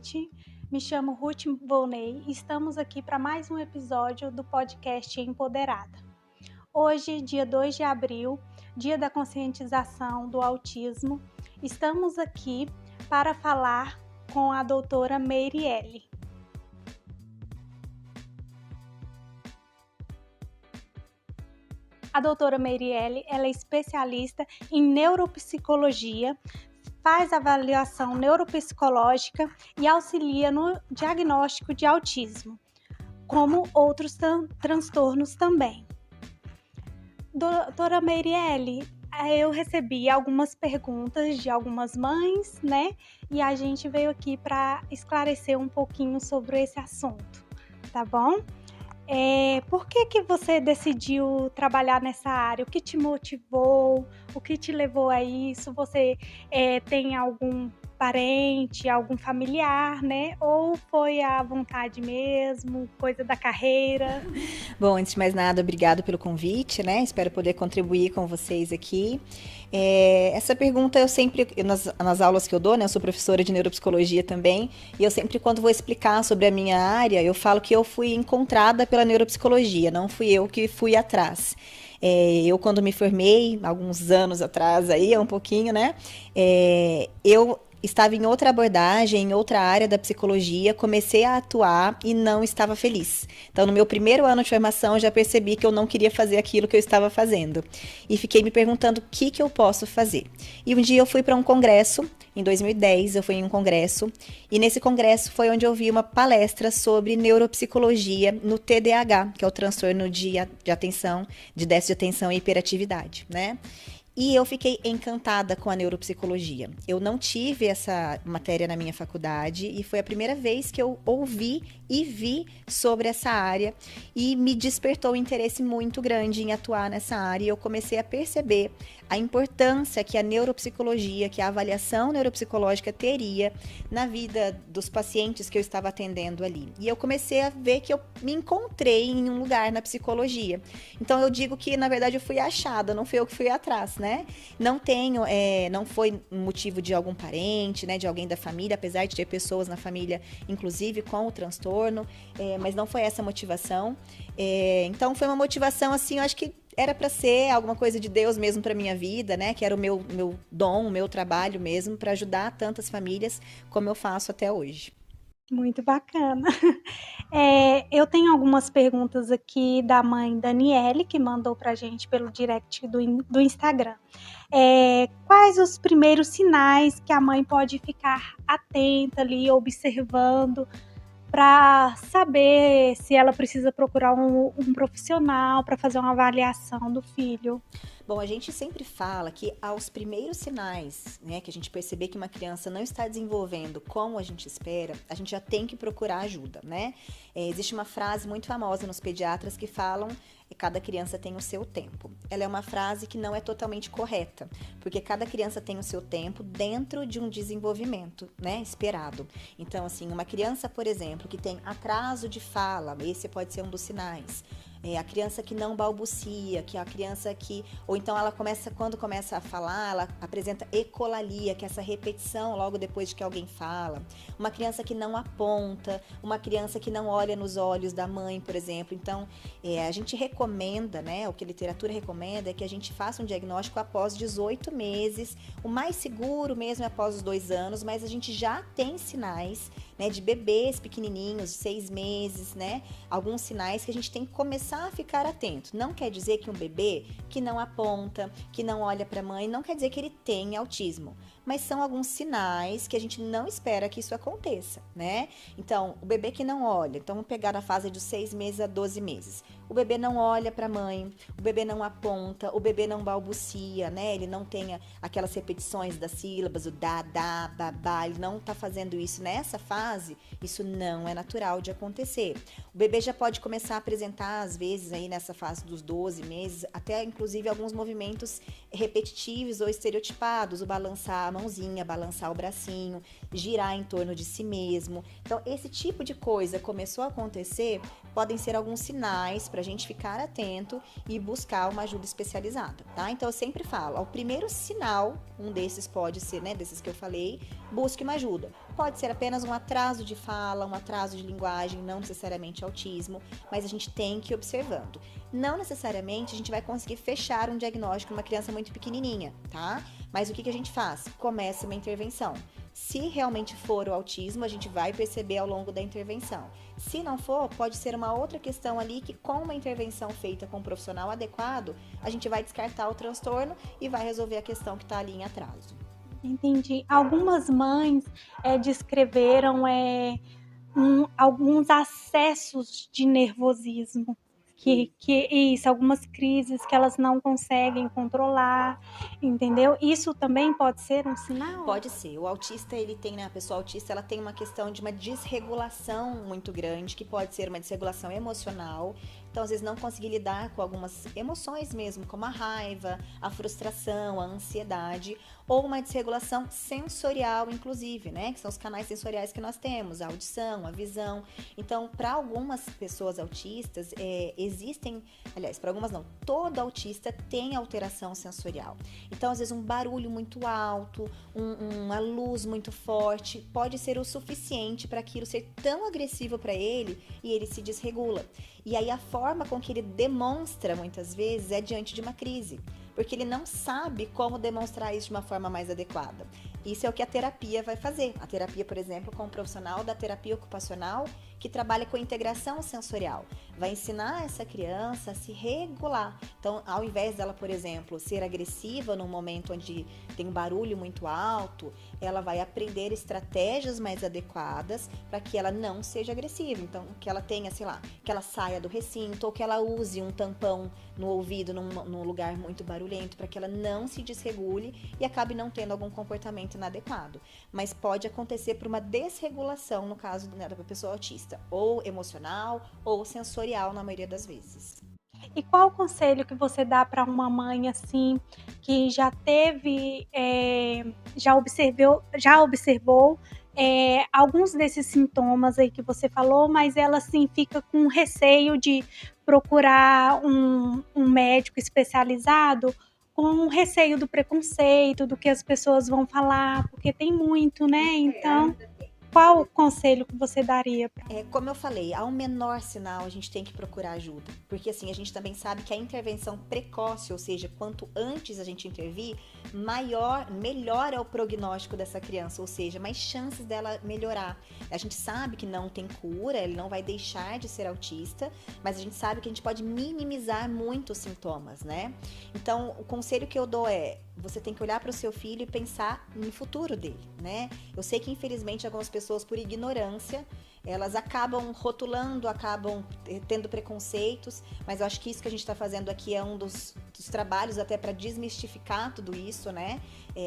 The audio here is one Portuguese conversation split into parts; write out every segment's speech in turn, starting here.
noite. Me chamo Ruth Volney e estamos aqui para mais um episódio do podcast Empoderada. Hoje, dia 2 de abril, dia da conscientização do autismo, estamos aqui para falar com a doutora Meirielle. A doutora Meirielle, ela é especialista em neuropsicologia, faz avaliação neuropsicológica e auxilia no diagnóstico de autismo, como outros transtornos também. Doutora Meirielle, eu recebi algumas perguntas de algumas mães, né? E a gente veio aqui para esclarecer um pouquinho sobre esse assunto, tá bom? Por que você decidiu trabalhar nessa área? O que te motivou? O que te levou a isso? Você tem algum parente, algum familiar, né? Ou foi a vontade mesmo, coisa da carreira? Bom, antes de mais nada, obrigado pelo convite, né? Espero poder contribuir com vocês aqui. Essa pergunta eu sempre, nas aulas que eu dou, né? Eu sou professora de neuropsicologia também, e eu sempre, quando vou explicar sobre a minha área, eu falo que eu fui encontrada pela neuropsicologia, não fui eu que fui atrás. Eu, quando me formei, alguns anos atrás aí, um pouquinho, né? Eu estava em outra abordagem, em outra área da psicologia, comecei a atuar e não estava feliz. Então, no meu primeiro ano de formação, eu já percebi que eu não queria fazer aquilo que eu estava fazendo. E fiquei me perguntando o que eu posso fazer. E um dia eu fui para um congresso, em 2010 eu fui em um congresso, e nesse congresso foi onde eu vi uma palestra sobre neuropsicologia no TDAH, que é o transtorno de atenção, de déficit de atenção e hiperatividade, né? E eu fiquei encantada com a neuropsicologia. Eu não tive essa matéria na minha faculdade e foi a primeira vez que eu ouvi e vi sobre essa área e me despertou um interesse muito grande em atuar nessa área e eu comecei a perceber a importância que a neuropsicologia, que a avaliação neuropsicológica teria na vida dos pacientes que eu estava atendendo ali. E eu comecei a ver que eu me encontrei em um lugar na psicologia. Então eu digo que, na verdade, eu fui achada, não fui eu que fui atrás, né? Não foi motivo de algum parente, né, de alguém da família, apesar de ter pessoas na família, inclusive com o transtorno, mas não foi essa a motivação. Então foi uma motivação, assim, eu acho que era para ser alguma coisa de Deus mesmo para minha vida, né? Que era o meu dom, o meu trabalho mesmo, para ajudar tantas famílias como eu faço até hoje. Muito bacana. Eu tenho algumas perguntas aqui da mãe Daniele, que mandou para a gente pelo direct do Instagram. Quais os primeiros sinais que a mãe pode ficar atenta ali, observando, para saber se ela precisa procurar um profissional para fazer uma avaliação do filho? Bom, a gente sempre fala que aos primeiros sinais, né, que a gente perceber que uma criança não está desenvolvendo como a gente espera, a gente já tem que procurar ajuda, né? Existe uma frase muito famosa nos pediatras que falam que cada criança tem o seu tempo. Ela é uma frase que não é totalmente correta, porque cada criança tem o seu tempo dentro de um desenvolvimento, né, esperado. Então, assim, uma criança, por exemplo, que tem atraso de fala, esse pode ser um dos sinais. A criança que não balbucia, que é a criança que... Ou então ela quando começa a falar, ela apresenta ecolalia, que é essa repetição logo depois de que alguém fala. Uma criança que não aponta, uma criança que não olha nos olhos da mãe, por exemplo. Então, a gente recomenda, né, o que a literatura recomenda é que a gente faça um diagnóstico após 18 meses. O mais seguro mesmo é após os 2 anos, mas a gente já tem sinais, né, de bebês pequenininhos, 6 meses, né? Alguns sinais que a gente tem que começar a ficar atento. Não quer dizer que um bebê que não aponta, que não olha para a mãe, não quer dizer que ele tem autismo. Mas são alguns sinais que a gente não espera que isso aconteça, né? Então, o bebê que não olha, então vamos pegar na fase dos 6 meses a 12 meses. O bebê não olha para a mãe, o bebê não aponta, o bebê não balbucia, né? Ele não tem aquelas repetições das sílabas, o da, babá, ele não tá fazendo isso nessa fase, isso não é natural de acontecer. O bebê já pode começar a apresentar, às vezes, aí nessa fase dos 12 meses, até inclusive alguns movimentos repetitivos ou estereotipados, o balançar a mãozinha, balançar o bracinho, girar em torno de si mesmo. Então, esse tipo de coisa começou a acontecer, podem ser alguns sinais para a gente ficar atento e buscar uma ajuda especializada, tá? Então, eu sempre falo, ao primeiro sinal, um desses pode ser, né, desses que eu falei, busque uma ajuda. Pode ser apenas um atraso de fala, um atraso de linguagem, não necessariamente autismo, mas a gente tem que ir observando. Não necessariamente a gente vai conseguir fechar um diagnóstico numa criança muito pequenininha, tá? Mas o que a gente faz? Começa uma intervenção. Se realmente for o autismo, a gente vai perceber ao longo da intervenção. Se não for, pode ser uma outra questão ali que, com uma intervenção feita com um profissional adequado, a gente vai descartar o transtorno e vai resolver a questão que está ali em atraso. Entendi. Algumas mães descreveram alguns acessos de nervosismo. Isso, algumas crises que elas não conseguem controlar, entendeu? Isso também pode ser um sinal? Pode ser. O autista, ele tem, né, a pessoa autista, ela tem uma questão de uma desregulação muito grande, que pode ser uma desregulação emocional. Então, às vezes, não conseguir lidar com algumas emoções mesmo, como a raiva, a frustração, a ansiedade, ou uma desregulação sensorial, inclusive, né? Que são os canais sensoriais que nós temos, a audição, a visão. Então, para algumas pessoas autistas, existem, aliás, para algumas não, todo autista tem alteração sensorial. Então, às vezes, um barulho muito alto, uma luz muito forte, pode ser o suficiente para aquilo ser tão agressivo para ele e ele se desregula. E aí a forma com que ele demonstra, muitas vezes, é diante de uma crise, porque ele não sabe como demonstrar isso de uma forma mais adequada. Isso é o que a terapia vai fazer. A terapia, por exemplo, com um profissional da terapia ocupacional que trabalha com integração sensorial, vai ensinar essa criança a se regular. Então, ao invés dela, por exemplo, ser agressiva num momento onde tem um barulho muito alto, ela vai aprender estratégias mais adequadas para que ela não seja agressiva. Então, que ela tenha, sei lá, que ela saia do recinto ou que ela use um tampão no ouvido num lugar muito barulhento para que ela não se desregule e acabe não tendo algum comportamento inadequado. Mas pode acontecer por uma desregulação, no caso, né, da pessoa autista, ou emocional ou sensorial na maioria das vezes. E qual o conselho que você dá para uma mãe assim que já teve, já observou alguns desses sintomas aí que você falou, mas ela assim fica com receio de procurar um médico especializado, com receio do preconceito, do que as pessoas vão falar, porque tem muito, né? Então, qual o conselho que você daria? Como eu falei, ao menor sinal a gente tem que procurar ajuda, porque assim, a gente também sabe que a intervenção precoce, ou seja, quanto antes a gente intervir, melhor é o prognóstico dessa criança, ou seja, mais chances dela melhorar. A gente sabe que não tem cura, ele não vai deixar de ser autista, mas a gente sabe que a gente pode minimizar muito os sintomas, né? Então, o conselho que eu dou é, você tem que olhar para o seu filho e pensar no futuro dele, né? Eu sei que infelizmente algumas pessoas, por ignorância, elas acabam rotulando, acabam tendo preconceitos, mas eu acho que isso que a gente está fazendo aqui é um dos trabalhos até para desmistificar tudo isso, né?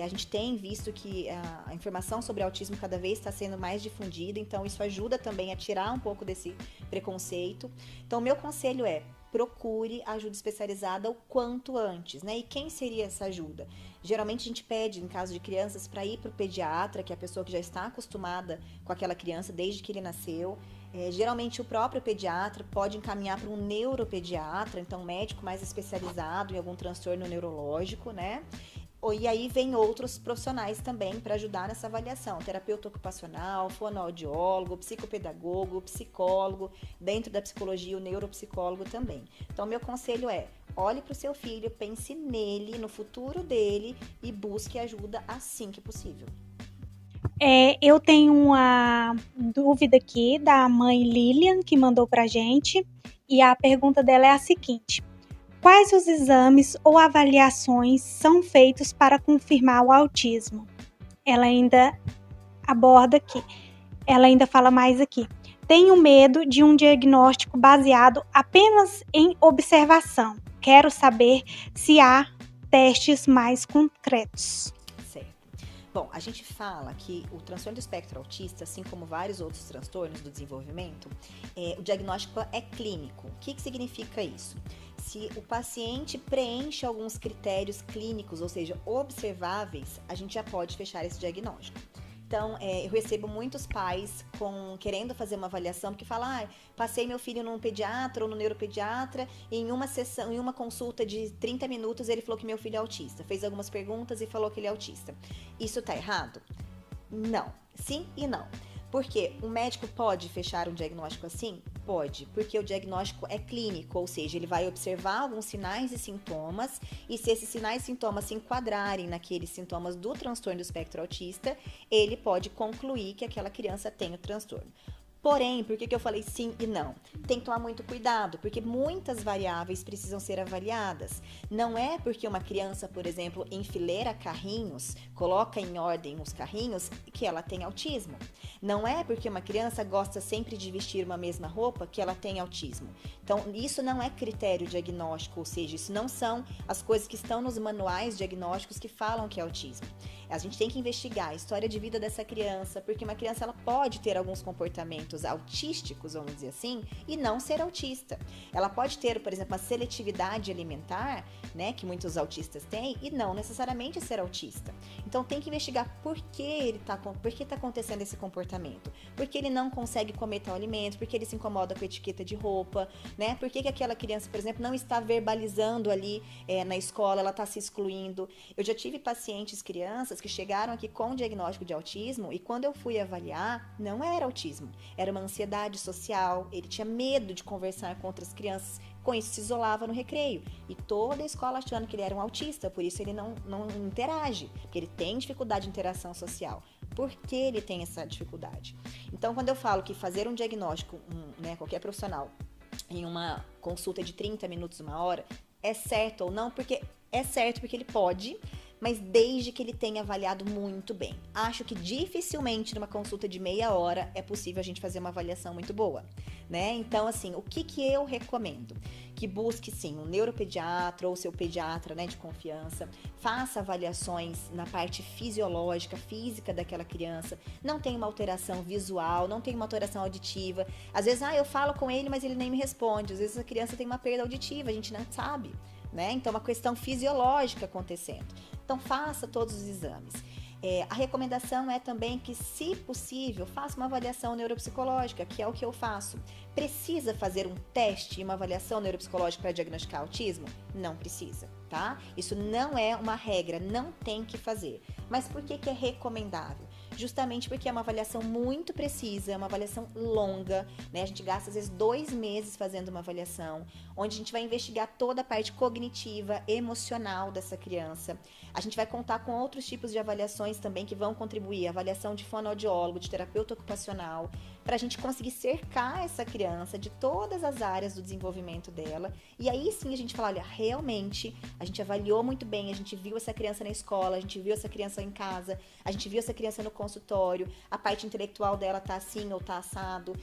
A gente tem visto que a informação sobre autismo cada vez está sendo mais difundida, então isso ajuda também a tirar um pouco desse preconceito. Então, o meu conselho é, procure ajuda especializada o quanto antes, né? E quem seria essa ajuda? Geralmente a gente pede, em caso de crianças, para ir para o pediatra, que é a pessoa que já está acostumada com aquela criança desde que ele nasceu. Geralmente o próprio pediatra pode encaminhar para um neuropediatra, então um médico mais especializado em algum transtorno neurológico, né? E aí vem outros profissionais também para ajudar nessa avaliação, terapeuta ocupacional, fonoaudiólogo, psicopedagogo, psicólogo, dentro da psicologia o neuropsicólogo também. Então meu conselho é, olhe para o seu filho, pense nele, no futuro dele e busque ajuda assim que possível. Eu tenho uma dúvida aqui da mãe Lilian, que mandou pra gente, e a pergunta dela é a seguinte: quais os exames ou avaliações são feitos para confirmar o autismo? Ela ainda aborda aqui, ela ainda fala mais aqui. Tenho medo de um diagnóstico baseado apenas em observação. Quero saber se há testes mais concretos. Certo. Bom, a gente fala que o transtorno do espectro autista, assim como vários outros transtornos do desenvolvimento, o diagnóstico é clínico. O que significa isso? Se o paciente preenche alguns critérios clínicos, ou seja, observáveis, a gente já pode fechar esse diagnóstico. Então, eu recebo muitos pais querendo fazer uma avaliação, porque falam, passei meu filho num pediatra ou no neuropediatra, e em uma sessão, em uma consulta de 30 minutos, ele falou que meu filho é autista. Fez algumas perguntas e falou que ele é autista. Isso tá errado? Não. Sim e não. Porque o médico pode fechar um diagnóstico assim? Pode, porque o diagnóstico é clínico, ou seja, ele vai observar alguns sinais e sintomas, e se esses sinais e sintomas se enquadrarem naqueles sintomas do transtorno do espectro autista, ele pode concluir que aquela criança tem o transtorno. Porém, por que eu falei sim e não? Tem que tomar muito cuidado, porque muitas variáveis precisam ser avaliadas. Não é porque uma criança, por exemplo, enfileira carrinhos, coloca em ordem os carrinhos, que ela tem autismo. Não é porque uma criança gosta sempre de vestir uma mesma roupa que ela tem autismo. Então, isso não é critério diagnóstico, ou seja, isso não são as coisas que estão nos manuais diagnósticos que falam que é autismo. A gente tem que investigar a história de vida dessa criança, porque uma criança ela pode ter alguns comportamentos autísticos, vamos dizer assim, e não ser autista. Ela pode ter, por exemplo, uma seletividade alimentar, né, que muitos autistas têm, e não necessariamente ser autista. Então tem que investigar por que está acontecendo esse comportamento. Por que ele não consegue comer tal alimento, por que ele se incomoda com a etiqueta de roupa, né? Por que aquela criança, por exemplo, não está verbalizando ali na escola, ela está se excluindo. Eu já tive pacientes, crianças, que chegaram aqui com diagnóstico de autismo, e quando eu fui avaliar, não era autismo. Era uma ansiedade social, ele tinha medo de conversar com outras crianças, com isso se isolava no recreio. E toda a escola achando que ele era um autista, por isso ele não interage, porque ele tem dificuldade de interação social. Por que ele tem essa dificuldade? Então, quando eu falo que fazer um diagnóstico, qualquer profissional, em uma consulta de 30 minutos, uma hora, é certo ou não? Porque é certo porque ele pode, mas desde que ele tenha avaliado muito bem. Acho que dificilmente numa consulta de meia hora é possível a gente fazer uma avaliação muito boa, né? Então, assim, o que eu recomendo? Que busque, sim, um neuropediatra ou seu pediatra, né, de confiança, faça avaliações na parte fisiológica, física daquela criança, não tem uma alteração visual, não tem uma alteração auditiva. Às vezes, eu falo com ele, mas ele nem me responde. Às vezes a criança tem uma perda auditiva, a gente não sabe, né? Então, uma questão fisiológica acontecendo. Então, faça todos os exames. A recomendação é também que, se possível, faça uma avaliação neuropsicológica, que é o que eu faço. Precisa fazer um teste e uma avaliação neuropsicológica para diagnosticar autismo? Não precisa, tá? Isso não é uma regra, não tem que fazer. Mas por que é recomendável? Justamente porque é uma avaliação muito precisa, é uma avaliação longa, né? A gente gasta às vezes 2 meses fazendo uma avaliação, onde a gente vai investigar toda a parte cognitiva, emocional dessa criança. A gente vai contar com outros tipos de avaliações também que vão contribuir, avaliação de fonoaudiólogo, de terapeuta ocupacional, para a gente conseguir cercar essa criança de todas as áreas do desenvolvimento dela. E aí sim a gente fala, olha, realmente a gente avaliou muito bem, a gente viu essa criança na escola, a gente viu essa criança em casa, a gente viu essa criança no consultório, a parte intelectual dela tá assim ou tá assado,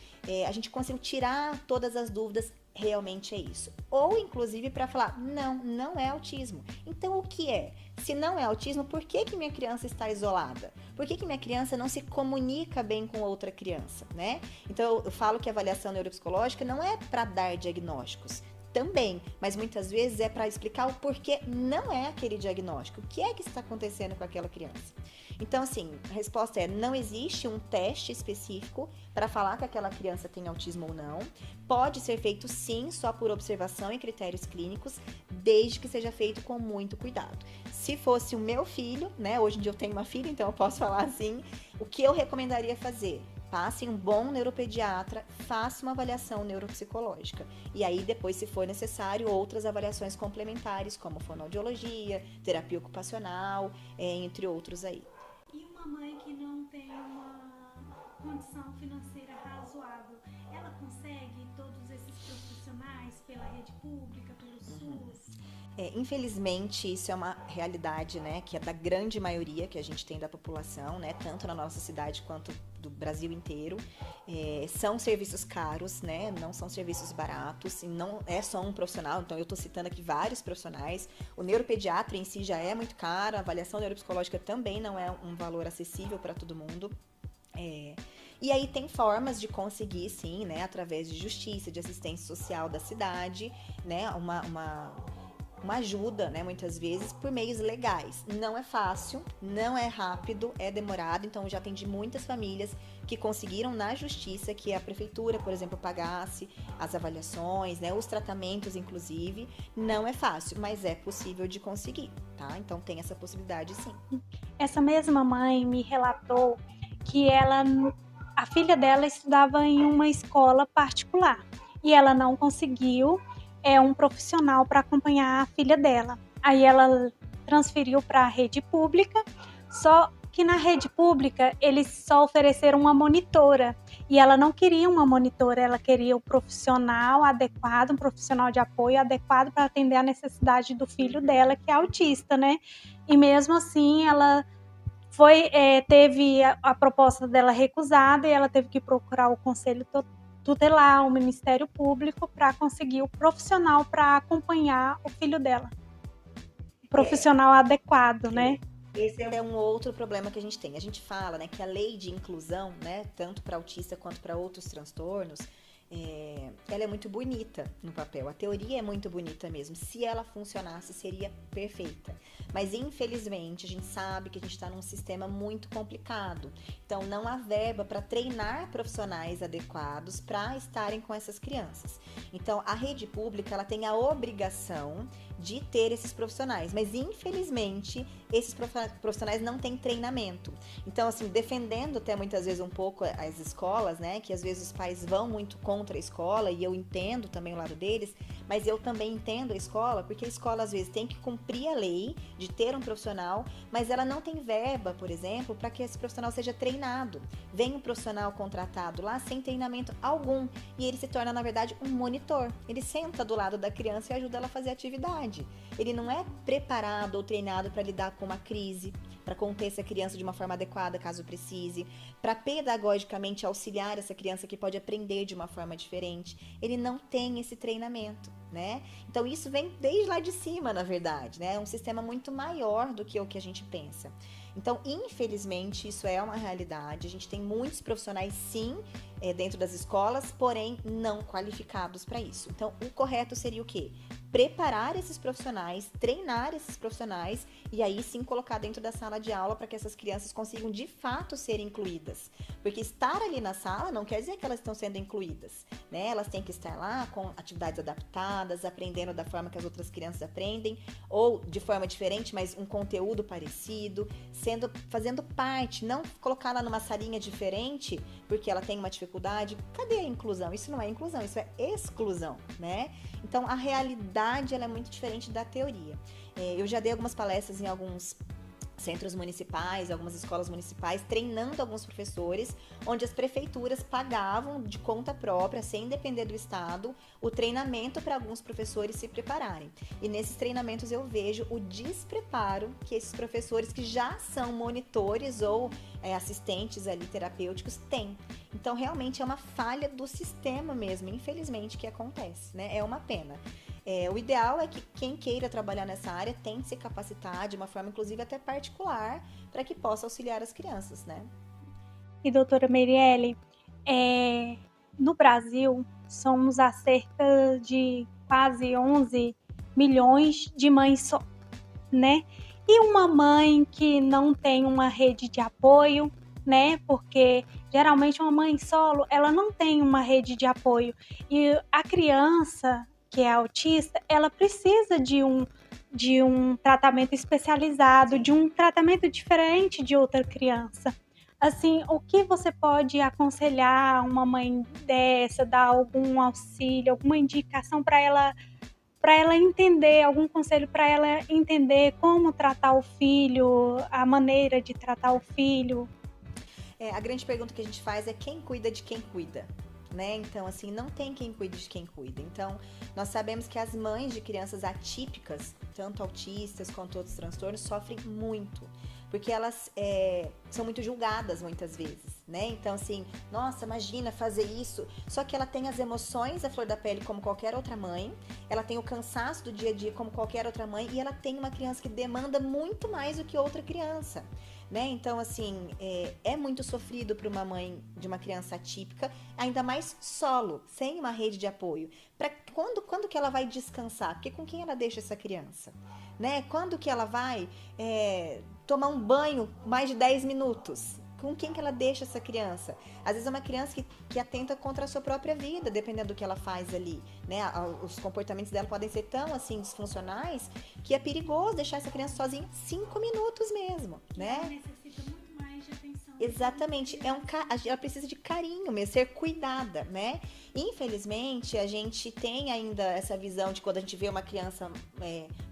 a gente conseguiu tirar todas as dúvidas, realmente é isso. Ou, inclusive, para falar, não é autismo. Então, o que é? Se não é autismo, por que minha criança está isolada? Por que minha criança não se comunica bem com outra criança, né? Então, eu falo que a avaliação neuropsicológica não é para dar diagnósticos, também, mas muitas vezes é para explicar o porquê não é aquele diagnóstico, o que é que está acontecendo com aquela criança. Então, assim, a resposta é, não existe um teste específico para falar que aquela criança tem autismo ou não. Pode ser feito sim, só por observação e critérios clínicos, desde que seja feito com muito cuidado. Se fosse o meu filho, né, hoje em dia eu tenho uma filha, então eu posso falar assim, o que eu recomendaria fazer? Passe em um bom neuropediatra, faça uma avaliação neuropsicológica. E aí, depois, se for necessário, outras avaliações complementares, como fonoaudiologia, terapia ocupacional, entre outros aí. E uma mãe que não tem uma condição financeira razoável, ela consegue todos esses profissionais? mais pela rede pública, pelo SUS? Infelizmente, isso é uma realidade, né, que é da grande maioria que a gente tem da população, né, tanto na nossa cidade quanto do Brasil inteiro. São serviços caros, né, não são serviços baratos, e não é só um profissional, então eu estou citando aqui vários profissionais. O neuropediatra em si já é muito caro, a avaliação neuropsicológica também não é um valor acessível para todo mundo. E aí tem formas de conseguir, sim, né, através de justiça, de assistência social da cidade, né, uma ajuda, né, muitas vezes, por meios legais. Não é fácil, não é rápido, é demorado, então eu já atendi muitas famílias que conseguiram na justiça que a prefeitura, por exemplo, pagasse as avaliações, né, os tratamentos, inclusive. Não é fácil, mas é possível de conseguir, tá? Então tem essa possibilidade, sim. Essa mesma mãe me relatou que a filha dela estudava em uma escola particular e ela não conseguiu um profissional para acompanhar a filha dela. Aí ela transferiu para a rede pública, só que na rede pública eles só ofereceram uma monitora e ela não queria uma monitora, ela queria um profissional adequado, um profissional de apoio adequado para atender a necessidade do filho dela, que é autista, né? E mesmo assim ela teve a proposta dela recusada e ela teve que procurar o conselho tutelar, o Ministério Público, para conseguir o profissional para acompanhar o filho dela. Profissional adequado, né? Esse é um outro problema que a gente tem. A gente fala, né, que a lei de inclusão, né, tanto para autista quanto para outros transtornos, ela é muito bonita no papel. A teoria é muito bonita mesmo. Se ela funcionasse, seria perfeita. Mas, infelizmente, a gente sabe que a gente está num sistema muito complicado. Então, não há verba para treinar profissionais adequados para estarem com essas crianças. Então, a rede pública ela tem a obrigação de ter esses profissionais, mas infelizmente esses profissionais não têm treinamento. Então, assim, defendendo até muitas vezes um pouco as escolas, né, que às vezes os pais vão muito contra a escola, e eu entendo também o lado deles, mas eu também entendo a escola, porque a escola às vezes tem que cumprir a lei de ter um profissional, mas ela não tem verba, por exemplo, para que esse profissional seja treinado. Vem um profissional contratado lá sem treinamento algum, e ele se torna, na verdade, um monitor. Ele senta do lado da criança e ajuda ela a fazer atividade. Ele não é preparado ou treinado para lidar com uma crise, para conter essa criança de uma forma adequada, caso precise, para pedagogicamente auxiliar essa criança que pode aprender de uma forma diferente. Ele não tem esse treinamento, né? Então isso vem desde lá de cima, na verdade, né? É um sistema muito maior do que o que a gente pensa. Então, infelizmente, isso é uma realidade. A gente tem muitos profissionais, sim, dentro das escolas, porém não qualificados para isso. Então, o correto seria o quê? Preparar esses profissionais, treinar esses profissionais e aí sim colocar dentro da sala de aula para que essas crianças consigam de fato ser incluídas. Porque estar ali na sala não quer dizer que elas estão sendo incluídas, né? Elas têm que estar lá com atividades adaptadas, aprendendo da forma que as outras crianças aprendem, ou de forma diferente, mas um conteúdo parecido, fazendo parte, não colocar ela numa salinha diferente porque ela tem uma dificuldade. Cadê a inclusão? Isso não é inclusão, isso é exclusão, né? Então, a realidade ela é muito diferente da teoria. Eu já dei algumas palestras em alguns centros municipais, algumas escolas municipais, treinando alguns professores, onde as prefeituras pagavam de conta própria, sem depender do Estado, o treinamento para alguns professores se prepararem. E nesses treinamentos eu vejo o despreparo que esses professores que já são monitores ou assistentes ali terapêuticos têm. Então, realmente é uma falha do sistema mesmo, infelizmente, que acontece, né? É uma pena. O ideal é que quem queira trabalhar nessa área tente se capacitar de uma forma, inclusive, até particular, para que possa auxiliar as crianças, né? E, doutora Meirelle, no Brasil, somos há cerca de quase 11 milhões de mães só, né? E uma mãe que não tem uma rede de apoio, né? Porque geralmente uma mãe solo, ela não tem uma rede de apoio. E a criança que é autista, ela precisa de um tratamento especializado, de um tratamento diferente de outra criança. Assim, o que você pode aconselhar uma mãe dessa, dar algum auxílio, alguma indicação para ela entender, algum conselho para ela entender como tratar o filho, a maneira de tratar o filho? A grande pergunta que a gente faz é quem cuida de quem cuida, né? Então, assim, não tem quem cuide de quem cuida. Então, nós sabemos que as mães de crianças atípicas, tanto autistas quanto outros transtornos, sofrem muito. Porque elas são muito julgadas muitas vezes, né? Então, assim, nossa, imagina fazer isso. Só que ela tem as emoções à flor da pele como qualquer outra mãe. Ela tem o cansaço do dia a dia como qualquer outra mãe. E ela tem uma criança que demanda muito mais do que outra criança, né? Então, assim, é muito sofrido para uma mãe de uma criança atípica, ainda mais solo, sem uma rede de apoio. Quando que ela vai descansar? Porque com quem ela deixa essa criança, né? Quando que ela vai tomar um banho mais de 10 minutos? Com quem que ela deixa essa criança? Às vezes é uma criança que atenta contra a sua própria vida, dependendo do que ela faz ali, né? Os comportamentos dela podem ser tão, assim, disfuncionais, que é perigoso deixar essa criança sozinha 5 minutos mesmo, né? Ela necessita muito mais de atenção. Exatamente, ela precisa de carinho mesmo, ser cuidada, né? Infelizmente, a gente tem ainda essa visão de quando a gente vê uma criança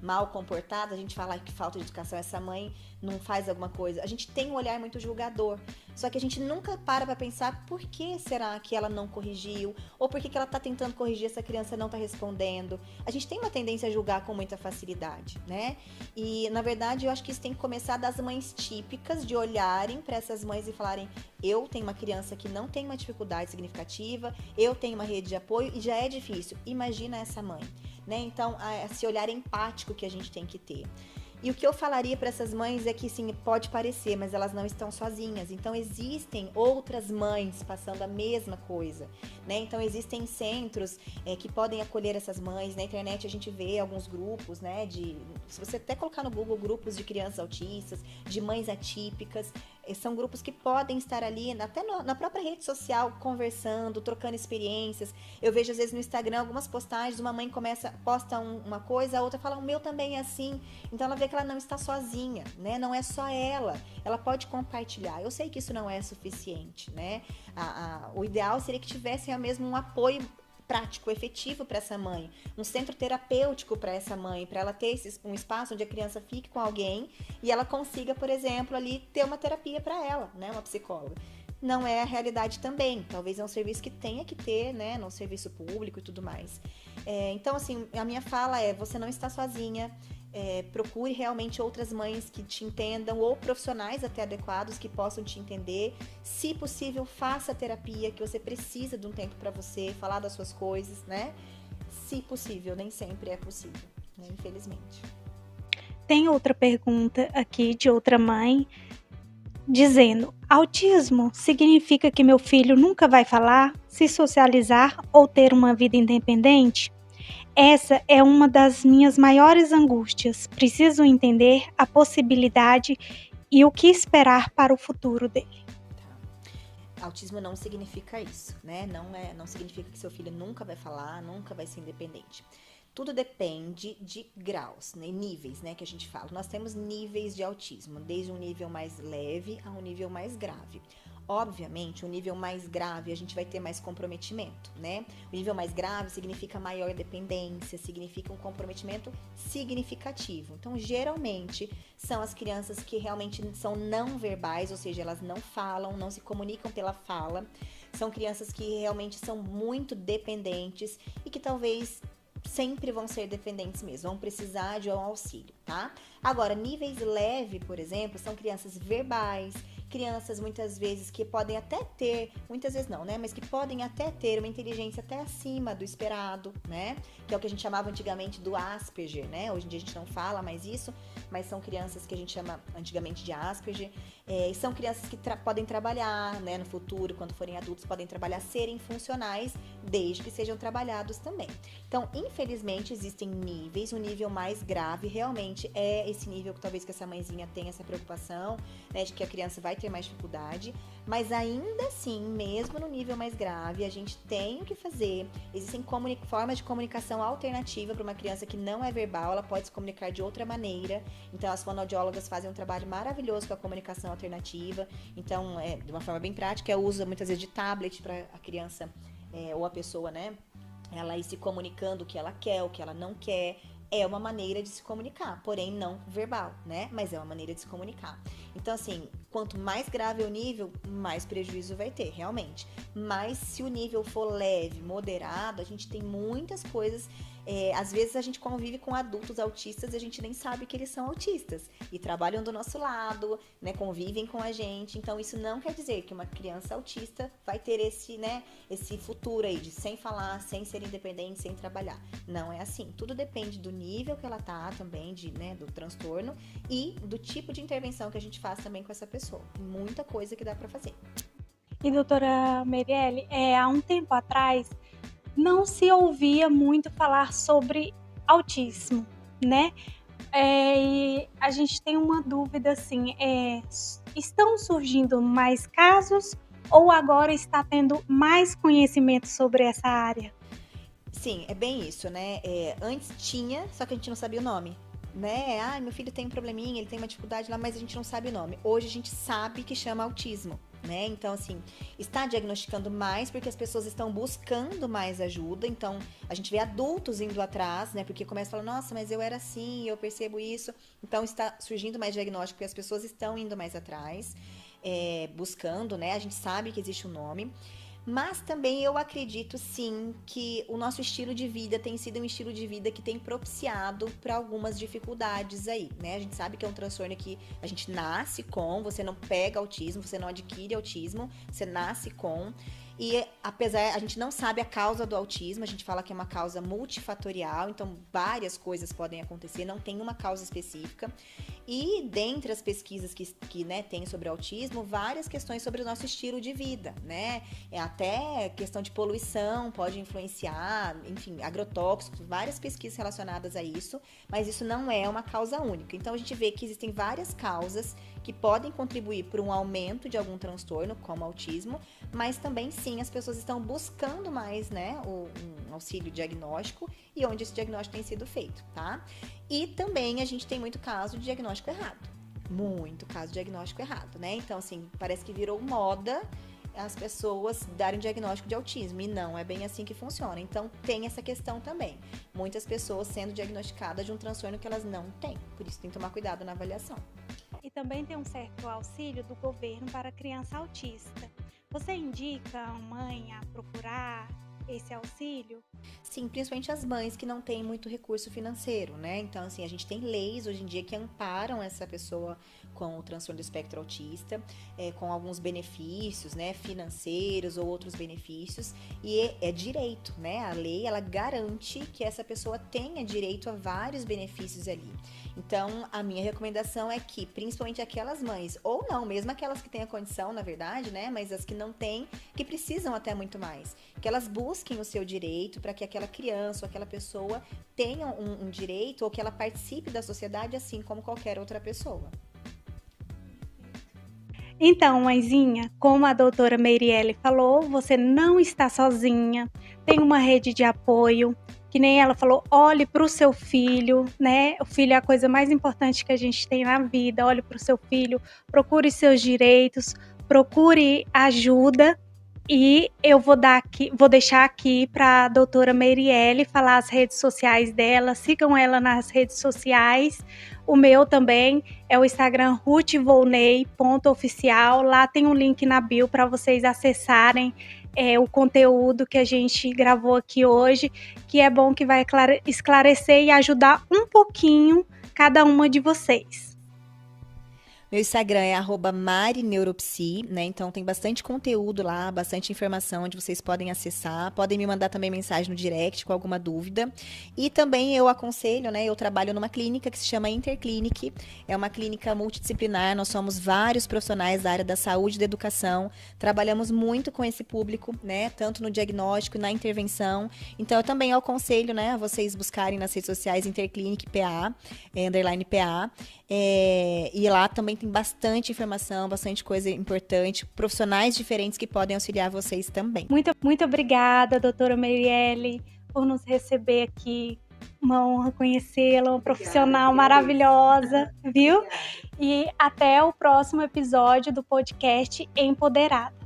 mal comportada, a gente fala que falta de educação, essa mãe não faz alguma coisa. A gente tem um olhar muito julgador, só que a gente nunca para pra pensar por que será que ela não corrigiu, ou por que ela tá tentando corrigir, essa criança não tá respondendo. A gente tem uma tendência a julgar com muita facilidade, né? E, na verdade, eu acho que isso tem que começar das mães típicas, de olharem para essas mães e falarem: eu tenho uma criança que não tem uma dificuldade significativa, eu tenho uma rede de apoio e já é difícil. Imagina essa mãe, né? Então, esse olhar empático que a gente tem que ter. E o que eu falaria para essas mães é que, sim, pode parecer, mas elas não estão sozinhas. Então, existem outras mães passando a mesma coisa, né? Então, existem centros que podem acolher essas mães. Na internet, a gente vê alguns grupos, né? Se você até colocar no Google, grupos de crianças autistas, de mães atípicas, são grupos que podem estar ali, até na própria rede social, conversando, trocando experiências. Eu vejo, às vezes, no Instagram, algumas postagens, uma mãe posta uma coisa, a outra fala: o meu também é assim. Então, ela vê que ela não está sozinha, né? Não é só ela. Ela pode compartilhar. Eu sei que isso não é suficiente, né? O ideal seria que tivesse mesmo um apoio prático, efetivo para essa mãe, um centro terapêutico para essa mãe, para ela ter um espaço onde a criança fique com alguém e ela consiga, por exemplo, ali ter uma terapia para ela, né, uma psicóloga. Não é a realidade também, talvez é um serviço que tenha que ter, né, no serviço público e tudo mais. Então, assim, a minha fala é: você não está sozinha. Procure realmente outras mães que te entendam, ou profissionais até adequados que possam te entender. Se possível, faça terapia, que você precisa de um tempo para você falar das suas coisas, né? Se possível, nem sempre é possível, né? Infelizmente. Tem outra pergunta aqui de outra mãe dizendo: autismo significa que meu filho nunca vai falar, se socializar ou ter uma vida independente? Essa é uma das minhas maiores angústias. Preciso entender a possibilidade e o que esperar para o futuro dele. Tá. Autismo não significa isso, né? Não significa que seu filho nunca vai falar, nunca vai ser independente. Tudo depende de graus, né? Níveis, né, que a gente fala. Nós temos níveis de autismo, desde um nível mais leve a um nível mais grave. Obviamente, o nível mais grave a gente vai ter mais comprometimento, né? O nível mais grave significa maior dependência, significa um comprometimento significativo. Então, geralmente, são as crianças que realmente são não verbais, ou seja, elas não falam, não se comunicam pela fala. São crianças que realmente são muito dependentes e que talvez sempre vão ser dependentes mesmo, vão precisar de um auxílio, tá? Agora, níveis leve, por exemplo, são crianças verbais, crianças muitas vezes que podem até ter, muitas vezes não, né? Mas que podem até ter uma inteligência até acima do esperado, né? Que é o que a gente chamava antigamente do Asperger, né? Hoje em dia a gente não fala mais isso, mas são crianças que a gente chama antigamente de Asperger. E são crianças que podem trabalhar, né? No futuro, quando forem adultos, podem trabalhar, serem funcionais, desde que sejam trabalhados também. Então, infelizmente, existem níveis. O nível mais grave realmente é esse nível que talvez que essa mãezinha tenha essa preocupação, né? De que a criança vai ter mais dificuldade, mas ainda assim, mesmo no nível mais grave, a gente tem o que fazer. Existem formas de comunicação alternativa para uma criança que não é verbal, ela pode se comunicar de outra maneira. Então, as fonoaudiólogas fazem um trabalho maravilhoso com a comunicação alternativa. Então, de uma forma bem prática, usa muitas vezes de tablet para a criança ou a pessoa, né? Ela ir se comunicando o que ela quer, o que ela não quer. É uma maneira de se comunicar, porém não verbal, né? Mas é uma maneira de se comunicar. Então, assim, quanto mais grave é o nível, mais prejuízo vai ter, realmente. Mas se o nível for leve, moderado, a gente tem muitas coisas. Às vezes a gente convive com adultos autistas e a gente nem sabe que eles são autistas. E trabalham do nosso lado, né, convivem com a gente. Então isso não quer dizer que uma criança autista vai ter esse futuro aí de sem falar, sem ser independente, sem trabalhar. Não é assim. Tudo depende do nível que ela tá também, do transtorno e do tipo de intervenção que a gente faz também com essa pessoa. Muita coisa que dá para fazer. E doutora Meirelle, há um tempo atrás não se ouvia muito falar sobre autismo, né? E a gente tem uma dúvida assim, estão surgindo mais casos ou agora está tendo mais conhecimento sobre essa área? Sim, é bem isso, né? Antes tinha, só que a gente não sabia o nome, né? Meu filho tem um probleminha, ele tem uma dificuldade lá, mas a gente não sabe o nome. Hoje a gente sabe que chama autismo, né? Então, assim, está diagnosticando mais porque as pessoas estão buscando mais ajuda. Então, a gente vê adultos indo atrás, né? Porque começa a falar, nossa, mas eu era assim, eu percebo isso. Então, está surgindo mais diagnóstico e as pessoas estão indo mais atrás, buscando, né? A gente sabe que existe um nome. Mas também eu acredito, sim, que o nosso estilo de vida tem sido um estilo de vida que tem propiciado para algumas dificuldades aí, né? A gente sabe que é um transtorno que a gente nasce com, você não pega autismo, você não adquire autismo, você nasce com. E apesar, a gente não sabe a causa do autismo, a gente fala que é uma causa multifatorial, então várias coisas podem acontecer, não tem uma causa específica. E dentre as pesquisas que né, tem sobre o autismo, várias questões sobre o nosso estilo de vida, né? Até questão de poluição pode influenciar, enfim, agrotóxicos, várias pesquisas relacionadas a isso, mas isso não é uma causa única. Então a gente vê que existem várias causas que podem contribuir para um aumento de algum transtorno, como autismo, mas também sim, as pessoas estão buscando mais, né, um auxílio diagnóstico e onde esse diagnóstico tem sido feito, tá? E também a gente tem muito caso de diagnóstico errado, muito caso de diagnóstico errado, né? Então, assim, parece que virou moda as pessoas darem diagnóstico de autismo e não é bem assim que funciona. Então, tem essa questão também. Muitas pessoas sendo diagnosticadas de um transtorno que elas não têm, por isso tem que tomar cuidado na avaliação. E também tem um certo auxílio do governo para criança autista. Você indica a mãe a procurar esse auxílio? Sim, principalmente as mães que não têm muito recurso financeiro, né? Então, assim, a gente tem leis hoje em dia que amparam essa pessoa com o transtorno do espectro autista, com alguns benefícios, né, financeiros ou outros benefícios, e é direito, né? A lei, ela garante que essa pessoa tenha direito a vários benefícios ali. Então, a minha recomendação é que, principalmente aquelas mães, ou não, mesmo aquelas que têm a condição, na verdade, né, mas as que não têm, que precisam até muito mais, que elas busquem o seu direito para que aquela criança ou aquela pessoa tenha um direito ou que ela participe da sociedade assim como qualquer outra pessoa. Então, mãezinha, como a doutora Meirelle falou, você não está sozinha, tem uma rede de apoio, que nem ela falou, olhe para o seu filho, né? O filho é a coisa mais importante que a gente tem na vida, olhe para o seu filho, procure seus direitos, procure ajuda. E eu vou deixar aqui para a doutora Meirelle falar as redes sociais dela. Sigam ela nas redes sociais. O meu também é o Instagram ruthvolney.oficial. Lá tem um link na bio para vocês acessarem o conteúdo que a gente gravou aqui hoje, que é bom que vai esclarecer e ajudar um pouquinho cada uma de vocês. Meu Instagram é @marineuropsi, né? Então tem bastante conteúdo lá, bastante informação onde vocês podem acessar. Podem me mandar também mensagem no direct com alguma dúvida. E também eu aconselho, né? Eu trabalho numa clínica que se chama Interclinic. É uma clínica multidisciplinar. Nós somos vários profissionais da área da saúde e da educação. Trabalhamos muito com esse público, né? Tanto no diagnóstico, na intervenção. Então eu também aconselho, né? A vocês buscarem nas redes sociais Interclinic PA, _PA. E lá também tem bastante informação, bastante coisa importante, profissionais diferentes que podem auxiliar vocês também. Muito obrigada, doutora Meirelle, por nos receber aqui. Uma honra conhecê-la, uma profissional maravilhosa, viu? Obrigada. E até o próximo episódio do podcast Empoderada.